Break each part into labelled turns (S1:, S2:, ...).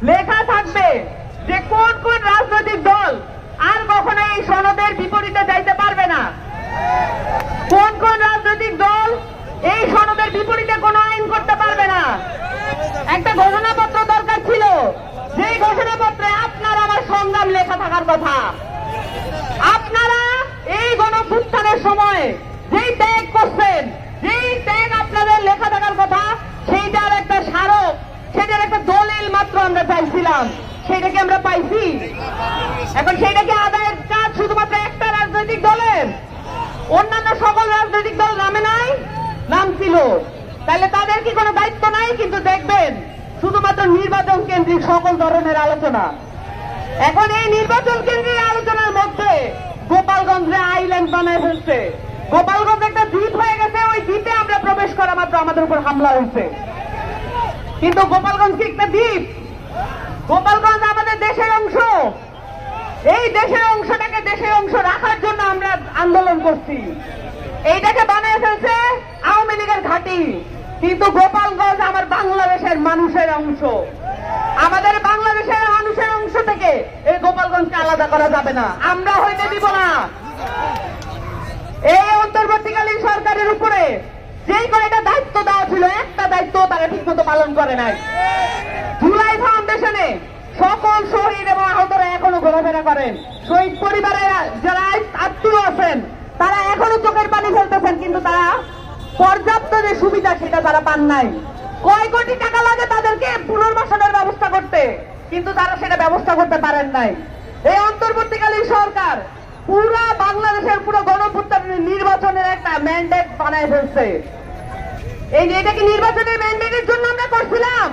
S1: লেখা থাকবে যে কোন কোন রাজনৈতিক দল আর কখনো এই সনদের বিপরীতে যাইতে পারবে না, কোন কোন রাজনৈতিক দল এই সনদের বিপরীতে কোনো আইন করতে পারবে না। একটা ঘোষণাপত্র দরকার ছিল, যেই ঘোষণাপত্রে আপনার আমার সংগ্রাম লেখা থাকার কথা। আপনারা এই গণঅভ্যুত্থানের সময় যেই ত্যাগ করছেন, যেই ত্যাগ আপনাদের লেখা থাকার কথা, সেইটার একটা স্মারক, সেটার একটা দলিল মাত্র আমরা চাইছিলাম। সেইটাকে আমরা পাইছি? এখন সেইটাকে আদায়ের কাজ শুধুমাত্র একটা রাজনৈতিক দলের? অন্যান্য সকল রাজনৈতিক দল নামে নাই? নাম ছিল। তাহলে তাদের কি কোনো দায়িত্ব নাই? কিন্তু দেখবেন শুধুমাত্র নির্বাচন কেন্দ্রিক সকল ধরনের আলোচনা। এখন এই নির্বাচন কেন্দ্রিক আলোচনার মধ্যে গোপালগঞ্জে আইল্যান্ড বানায় ফেলছে। গোপালগঞ্জ একটা দ্বীপ হয়ে গেছে, ওই দ্বীপে আমরা প্রবেশ করা মাত্র আমাদের উপর হামলা হয়েছে। কিন্তু গোপালগঞ্জ কি একটা দ্বীপ? গোপালগঞ্জ আমাদের দেশের অংশ। এই দেশের অংশটাকে দেশের অংশ রাখার জন্য আমরা আন্দোলন করছি। এইটাকে বানিয়ে ফেলছে আওয়ামী লীগের ঘাঁটি। কিন্তু গোপালগঞ্জ আমার বাংলাদেশের মানুষের অংশ। আমাদের বাংলাদেশের মানুষের অংশ থেকে এই গোপালগঞ্জকে আলাদা করা যাবে না, আমরা হইতে দিব না। এই অন্তর্বর্তীকালীন সরকারের উপরে যেই কয়েকটা দায়িত্ব দেওয়া ছিল, একটা দায়িত্ব তারা ঠিক মতো পালন করে নাই। জুলাই ফাউন্ডেশনে সকল শহীদ এবং আহতরা এখনো ঘোরাফেরা করেন। শহীদ পরিবারের যারা আত্মীয় আছেন তারা এখনো চোখের পানি ফেলতেছেন, কিন্তু তারা পর্যাপ্ত যে সুবিধা সেটা তারা পান নাই। কয় কোটি টাকা লাগে তাদেরকে পুনর্বাসনের ব্যবস্থা করতে, কিন্তু তারা সেটা ব্যবস্থা করতে পারেন নাই। এই অন্তর্বর্তীকালীন সরকার পুরা বাংলাদেশের পুরো গণঅভ্যুত্থানের নির্বাচনের একটা ম্যান্ডেট বানায় ফেলছে। এটা কি নির্বাচনের ম্যান্ডেটের জন্য আমরা করছিলাম?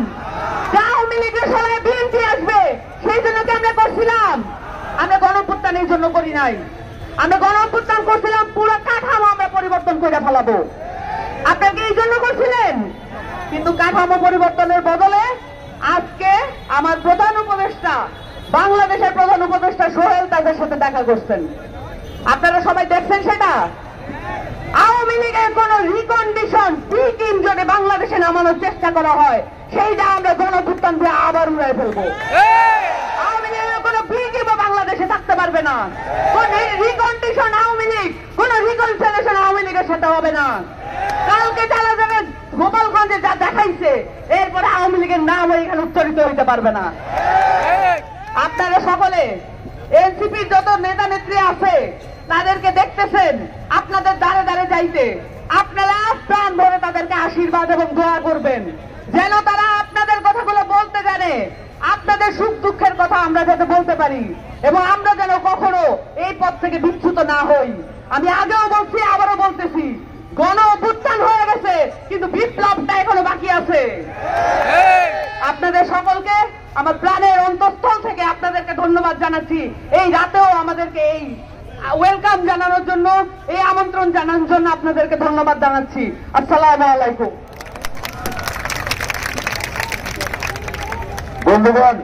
S1: আওয়ামী লীগের সবাই বিএনপি আসবে সেই জন্য কি আমরা করছিলাম? আমরা গণঅভ্যুত্থানের জন্য করি নাই। আমরা গণঅভ্যুত্থান করছিলাম পুরো কাঠামো আমরা পরিবর্তন করে ফেলাবো। আপনাকে এই জন্য করছিলেন। কিন্তু কাঠামো পরিবর্তনের বদলে আজকে আমার প্রধান উপদেষ্টা, বাংলাদেশের প্রধান উপদেষ্টা সোহেল তাদের সাথে দেখা করছেন। আপনারা সবাই দেখছেন সেটা? আওয়ামী লীগের কোন রিকন্ডিশন স্কিম যদি বাংলাদেশে নামানোর চেষ্টা করা হয়, সেইটা আমরা গণঅভ্যুত্থান দিয়ে আবার উড়াই ফেলবো। আওয়ামী লীগের কোন বিকিমও বাংলাদেশে থাকতে পারবে না। কোন রিকন্ডিশন আওয়ামী লীগ, কোন রিকনসিলিয়েশন আওয়ামী লীগের সাথে হবে না। কালকে যারা যারা গোপালগঞ্জে যা দেখাইছে, এরপরে আওয়ামী লীগের নাম এখানে উচ্চারিত হইতে পারবে না। আপনারা সকলে এনসিপির যত নেতা নেত্রী আছে তাদেরকে দেখতেছেন আপনাদের দ্বারে দ্বারে যাইতে। আপনারা প্রাণ ভরে তাদেরকে আশীর্বাদ এবং দোয়া করবেন, যেন তারা আপনাদের কথাগুলো বলতে জানে, আপনাদের সুখ দুঃখের কথা আমরা যাতে বলতে পারি, এবং আমরা যেন কখনো এই পথ থেকে বিচ্যুত না হই। আমি আগেও বলছি, আবারও বলতেছি, গণ অভ্যুত্থান হয়ে গেছে, কিন্তু বিপ্লবটা এখনো বাকি আছে। আপনাদের সকলকে আমার প্রাণের অন্তঃস্থল থেকে আপনাদেরকে ধন্যবাদ জানাচ্ছি। এই রাতেও আমাদেরকে এই ওয়েলকাম জানানোর জন্য, এই আমন্ত্রণ জানানোর জন্য আপনাদেরকে ধন্যবাদ জানাচ্ছি। আসসালামু আলাইকুম।
S2: বন্ধুগণ।